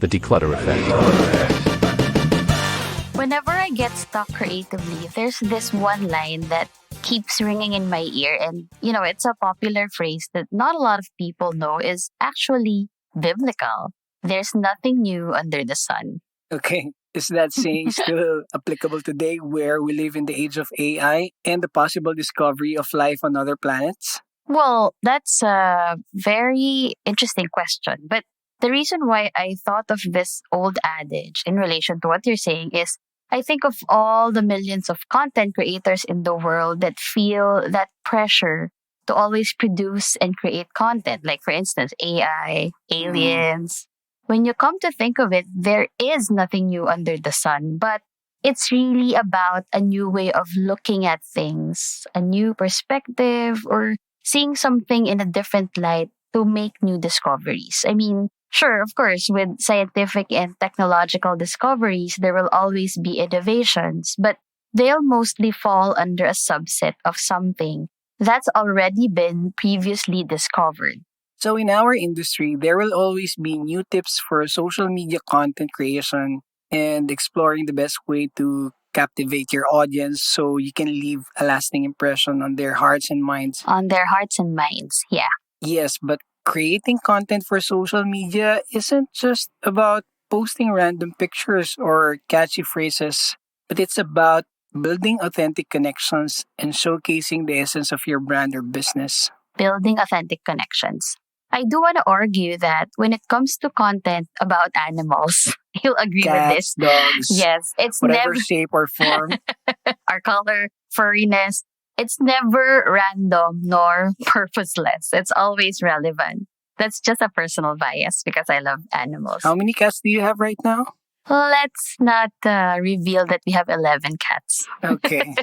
The Declutter Effect. Whenever I get stuck creatively, there's this one line that keeps ringing in my ear. And, it's a popular phrase that not a lot of people know is actually biblical. There's nothing new under the sun. Okay, is that saying still applicable today where we live in the age of AI and the possible discovery of life on other planets? Well, that's a very interesting question. But the reason why I thought of this old adage in relation to what you're saying is I think of all the millions of content creators in the world that feel that pressure to always produce and create content. Like, for instance, AI, aliens. When you come to think of it, there is nothing new under the sun, but it's really about a new way of looking at things, a new perspective, or seeing something in a different light to make new discoveries. I mean, sure, of course, with scientific and technological discoveries, there will always be innovations, but they'll mostly fall under a subset of something that's already been previously discovered. So in our industry, there will always be new tips for social media content creation and exploring the best way to captivate your audience so you can leave a lasting impression on their hearts and minds. On their hearts and minds, yeah. Yes, but creating content for social media isn't just about posting random pictures or catchy phrases, but it's about building authentic connections and showcasing the essence of your brand or business. Building authentic connections. I do want to argue that when it comes to content about animals, you'll agree with Cats, this. dogs, Yes, it's whatever never shape or form. our color, furriness. It's never random nor purposeless. It's always relevant. That's just a personal bias because I love animals. How many cats do you have right now? Let's not reveal that we have 11 cats, Okay.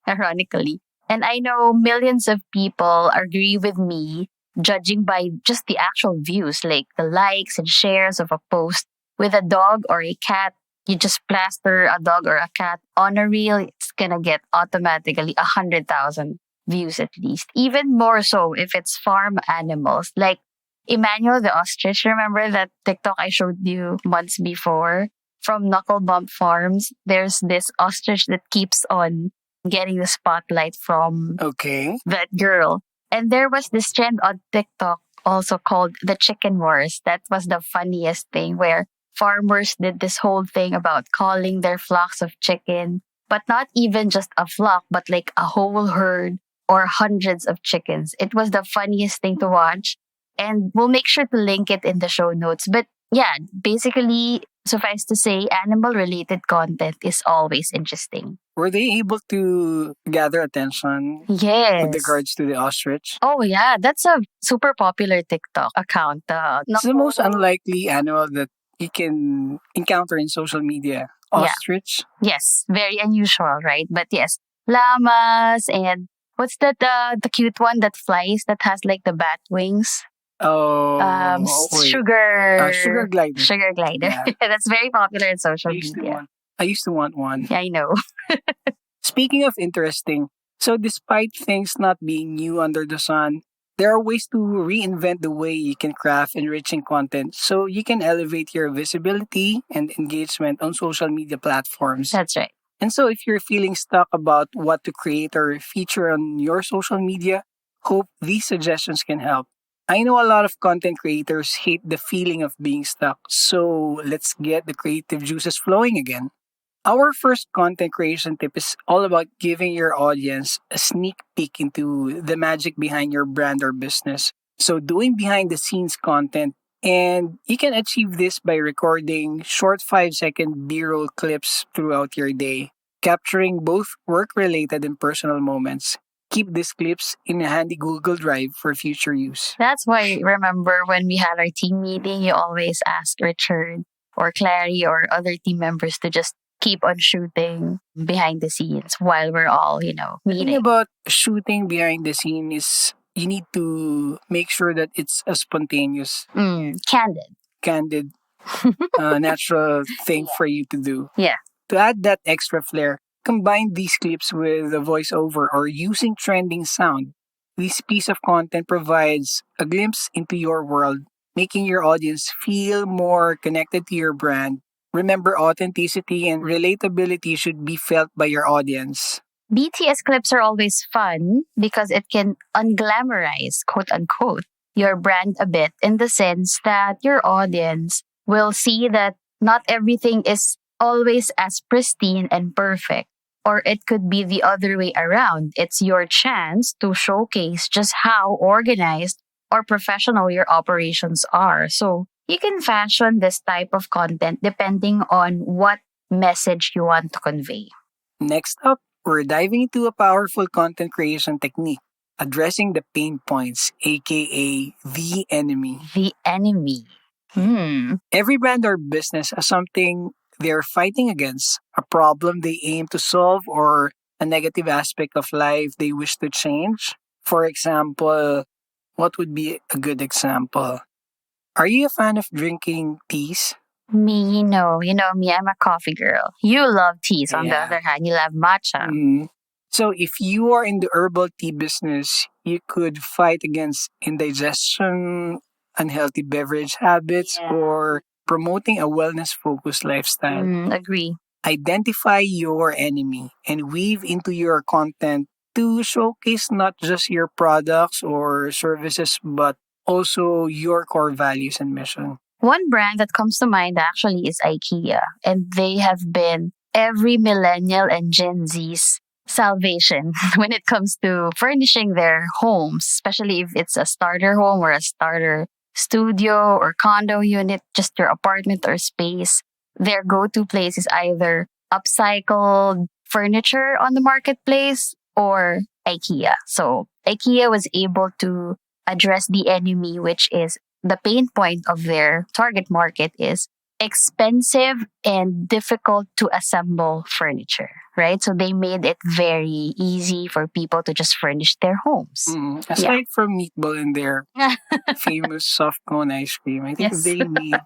ironically. And I know millions of people agree with me, judging by just the actual views, like the likes and shares of a post. With a dog or a cat, you just plaster a dog or a cat on a reel, it's gonna get automatically 100,000 views at least. Even more so if it's farm animals. Like Emmanuel the ostrich, remember that TikTok I showed you months before? From Knuckle Bump Farms, there's this ostrich that keeps on getting the spotlight from Okay. that girl. And there was this trend on TikTok also called the Chicken Wars. That was the funniest thing where farmers did this whole thing about calling their flocks of chicken, but not even just a flock, but like a whole herd or hundreds of chickens. It was the funniest thing to watch. And we'll make sure to link it in the show notes. But yeah, basically, suffice to say, animal related content is always interesting. Were they able to gather attention Yes. with regards to the ostrich? Oh, yeah. That's a super popular TikTok account. It's the most unlikely animal that you can encounter in social media. Ostrich? Yes. Very unusual, right? But yes, llamas and what's that? The cute one that flies that has like the bat wings? Oh, wait. Sugar glider. Sugar glider. Yeah. That's very popular in social I media. used to want one. Yeah, I know. Speaking of interesting, so despite things not being new under the sun, there are ways to reinvent the way you can craft enriching content so you can elevate your visibility and engagement on social media platforms. That's right. And so if you're feeling stuck about what to create or feature on your social media, hope these suggestions can help. I know a lot of content creators hate the feeling of being stuck, so let's get the creative juices flowing again. Our first content creation tip is all about giving your audience a sneak peek into the magic behind your brand or business. So doing behind the scenes content, and you can achieve this by recording short 5-second B-roll clips throughout your day, capturing both work-related and personal moments. Keep these clips in a handy Google Drive for future use. That's why, remember, when we had our team meeting, you always ask Richard or Clary or other team members to just keep on shooting behind the scenes while we're all, The meeting. thing about shooting behind the scene is you need to make sure that it's a spontaneous, Candid. natural thing for you to do. Yeah. To add that extra flair, combine these clips with a voiceover or using trending sound. This piece of content provides a glimpse into your world making your audience feel more connected to your brand. Remember, authenticity and relatability should be felt by your audience. BTS clips are always fun because it can unglamorize, quote unquote, your brand a bit in the sense that your audience will see that not everything is always as pristine and perfect. Or it could be the other way around. It's your chance to showcase just how organized or professional your operations are. So you can fashion this type of content depending on what message you want to convey. Next up, we're diving into a powerful content creation technique, addressing the pain points, aka the enemy. The enemy. Hmm. Every brand or business has something they're fighting against, a problem they aim to solve, or a negative aspect of life they wish to change. For example, what would be a good example? Are you a fan of drinking teas? Me, you know me, I'm a coffee girl. You love teas. On the Yeah. other hand, you love matcha. Mhm. So, if you are in the herbal tea business, you could fight against indigestion, unhealthy beverage habits, Yeah. or promoting a wellness focused lifestyle. Agree. Identify your enemy and weave into your content to showcase not just your products or services, but also your core values and mission. One brand that comes to mind actually is IKEA, and they have been every millennial and Gen Z's salvation when it comes to furnishing their homes, especially if it's a starter home or a starter studio or condo unit, just your apartment or space. Their go to place is either upcycled furniture on the marketplace or IKEA. So IKEA was able to address the enemy, which is the pain point of their target market is expensive and difficult to assemble furniture, right? So they made it very easy for people to just furnish their homes. Aside from Meatball and their famous soft cone ice cream, I think Yes. they made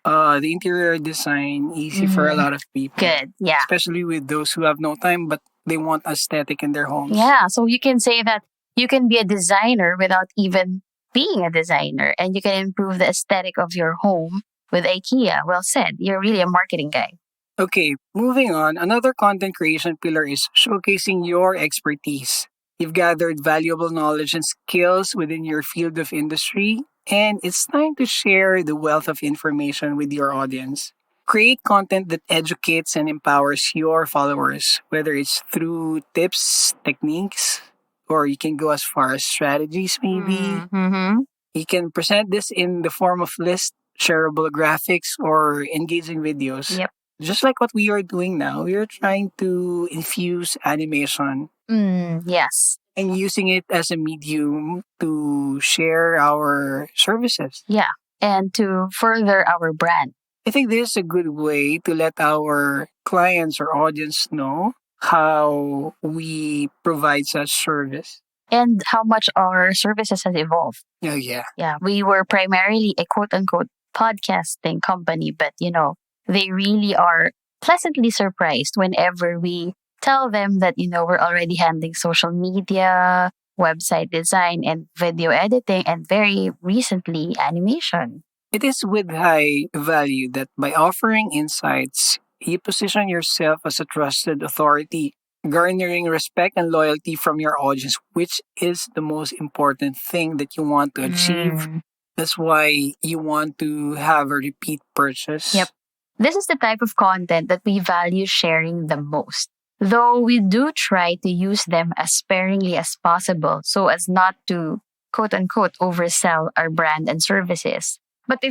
the interior design easy for a lot of people. Good. Yeah. Especially with those who have no time but they want aesthetic in their homes. Yeah. So you can say that you can be a designer without even being a designer, and you can improve the aesthetic of your home with IKEA. Well said. You're really a marketing guy. Okay, moving on. Another content creation pillar is showcasing your expertise. You've gathered valuable knowledge and skills within your field of industry, and it's time to share the wealth of information with your audience. Create content that educates and empowers your followers, whether it's through tips, techniques, or you can go as far as strategies, maybe. Mm-hmm. You can present this in the form of lists, shareable graphics, or engaging videos. Yep. Just like what we are doing now, we are trying to infuse animation Yes. and using it as a medium to share our services. Yeah. And to further our brand. I think this is a good way to let our clients or audience know how we provide such service. And how much our services has evolved. Oh, yeah. Yeah. We were primarily a quote unquote podcasting company, but they really are pleasantly surprised whenever we tell them that, we're already handling social media, website design, and video editing, and very recently, animation. It is with high value that by offering insights, you position yourself as a trusted authority, garnering respect and loyalty from your audience, which is the most important thing that you want to achieve. That's why you want to have a repeat purchase. Yep. This is the type of content that we value sharing the most. Though we do try to use them as sparingly as possible so as not to, quote unquote, oversell our brand and services. But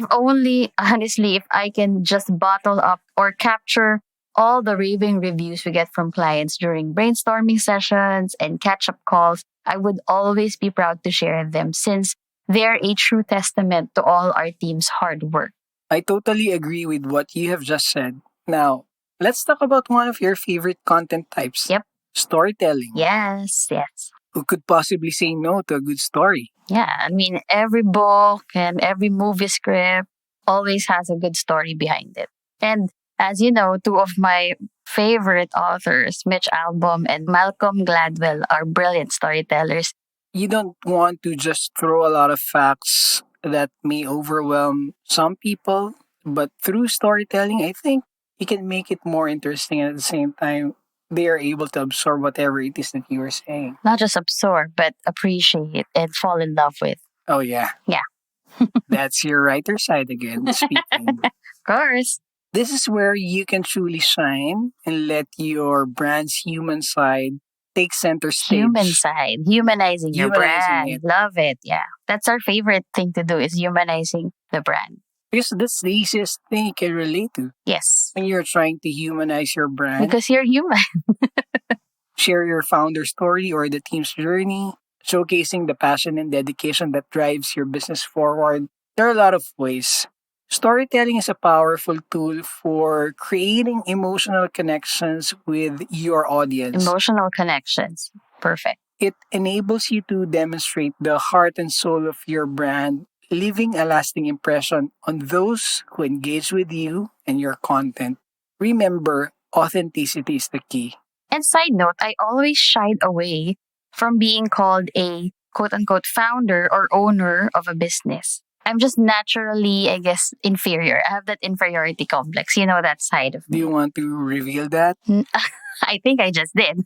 honestly, if I can just bottle up or capture all the raving reviews we get from clients during brainstorming sessions and catch-up calls, I would always be proud to share them since they're a true testament to all our team's hard work. I totally agree with what you have just said. Now, let's talk about one of your favorite content types. Yep. Storytelling. Yes. Who could possibly say no to a good story? Yeah, I mean, every book and every movie script always has a good story behind it. And as you know, two of my favorite authors, Mitch Albom and Malcolm Gladwell, are brilliant storytellers. You don't want to just throw a lot of facts that may overwhelm some people, but through storytelling, I think you can make it more interesting, and at the same time, they are able to absorb whatever it is that you are saying. Not just absorb, but appreciate and fall in love with. Oh, yeah. Yeah. That's your writer side again, speaking. Of course. This is where you can truly shine and let your brand's human side take center stage. Human side, humanizing your Humanizing brand. it. Love it. Yeah. That's our favorite thing to do is humanizing the brand. Because that's the easiest thing you can relate to. Yes. When you're trying to humanize your brand, Because you're human. share your founder story or the team's journey, showcasing the passion and dedication that drives your business forward. There are a lot of ways. Storytelling is a powerful tool for creating emotional connections with your audience. Emotional connections. Perfect. It enables you to demonstrate the heart and soul of your brand, leaving a lasting impression on those who engage with you and your content. Remember, authenticity is the key. And side note, I always shied away from being called a quote unquote founder or owner of a business. I'm just naturally, I guess, inferior. I have that inferiority complex. You know that side of Do me. you want to reveal that? I think I just did.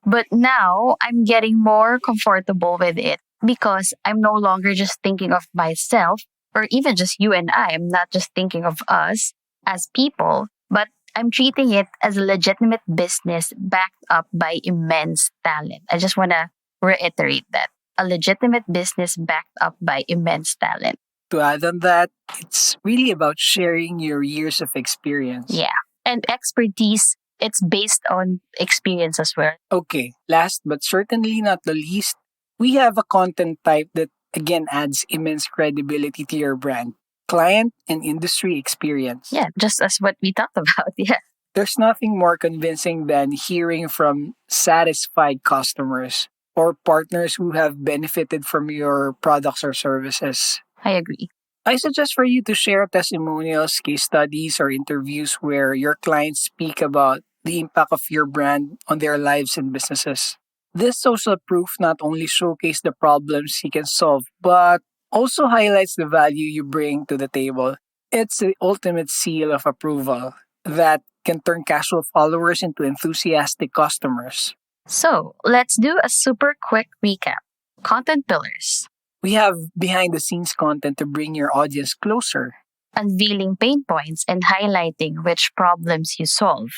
But now I'm getting more comfortable with it because I'm no longer just thinking of myself or even just you and I. I'm not just thinking of us as people, but I'm treating it as a legitimate business backed up by immense talent. I just want to reiterate that. A legitimate business backed up by immense talent. To add on that, it's really about sharing your years of experience. Yeah. And expertise, it's based on experience as well. Okay, last but certainly not the least, we have a content type that again adds immense credibility to your brand. Client and industry experience. Yeah, just as what we talked about. Yeah. There's nothing more convincing than hearing from satisfied customers or partners who have benefited from your products or services. I agree. I suggest for you to share testimonials, case studies, or interviews where your clients speak about the impact of your brand on their lives and businesses. This social proof not only showcases the problems you can solve, but also highlights the value you bring to the table. It's the ultimate seal of approval that can turn casual followers into enthusiastic customers. So let's do a super quick recap. Content pillars. We have behind the scenes content to bring your audience closer. Unveiling pain points and highlighting which problems you solve.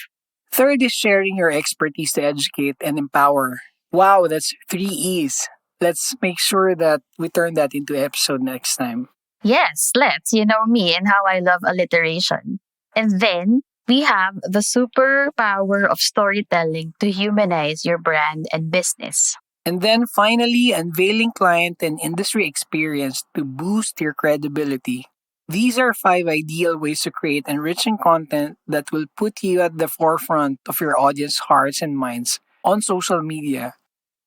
Third is sharing your expertise to educate and empower. Wow, that's 3 E's. Let's make sure that we turn that into episode next time. Yes, let's. You know me and how I love alliteration. And then we have the superpower of storytelling to humanize your brand and business. And then finally, unveiling client and industry experience to boost your credibility. These are 5 ideal ways to create enriching content that will put you at the forefront of your audience hearts and minds on social media.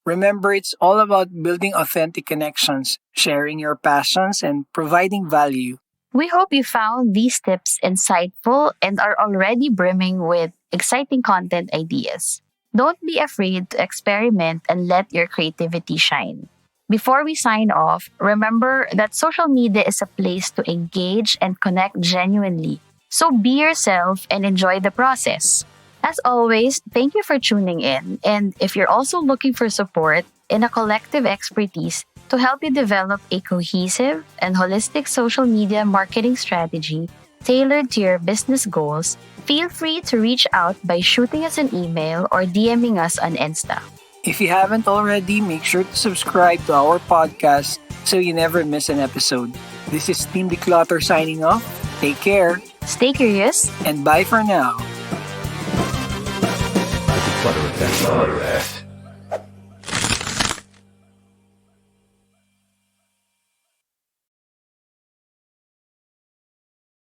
Remember, it's all about building authentic connections, sharing your passions, and providing value. We hope you found these tips insightful and are already brimming with exciting content ideas. Don't be afraid to experiment and let your creativity shine. Before we sign off, remember that social media is a place to engage and connect genuinely. So be yourself and enjoy the process. As always, thank you for tuning in. And if you're also looking for support and a collective expertise to help you develop a cohesive and holistic social media marketing strategy tailored to your business goals, feel free to reach out by shooting us an email or DMing us on Insta. If you haven't already, make sure to subscribe to our podcast so you never miss an episode. This is Team Dklutr signing off. Take care Stay curious. and bye for now. Declutter effect.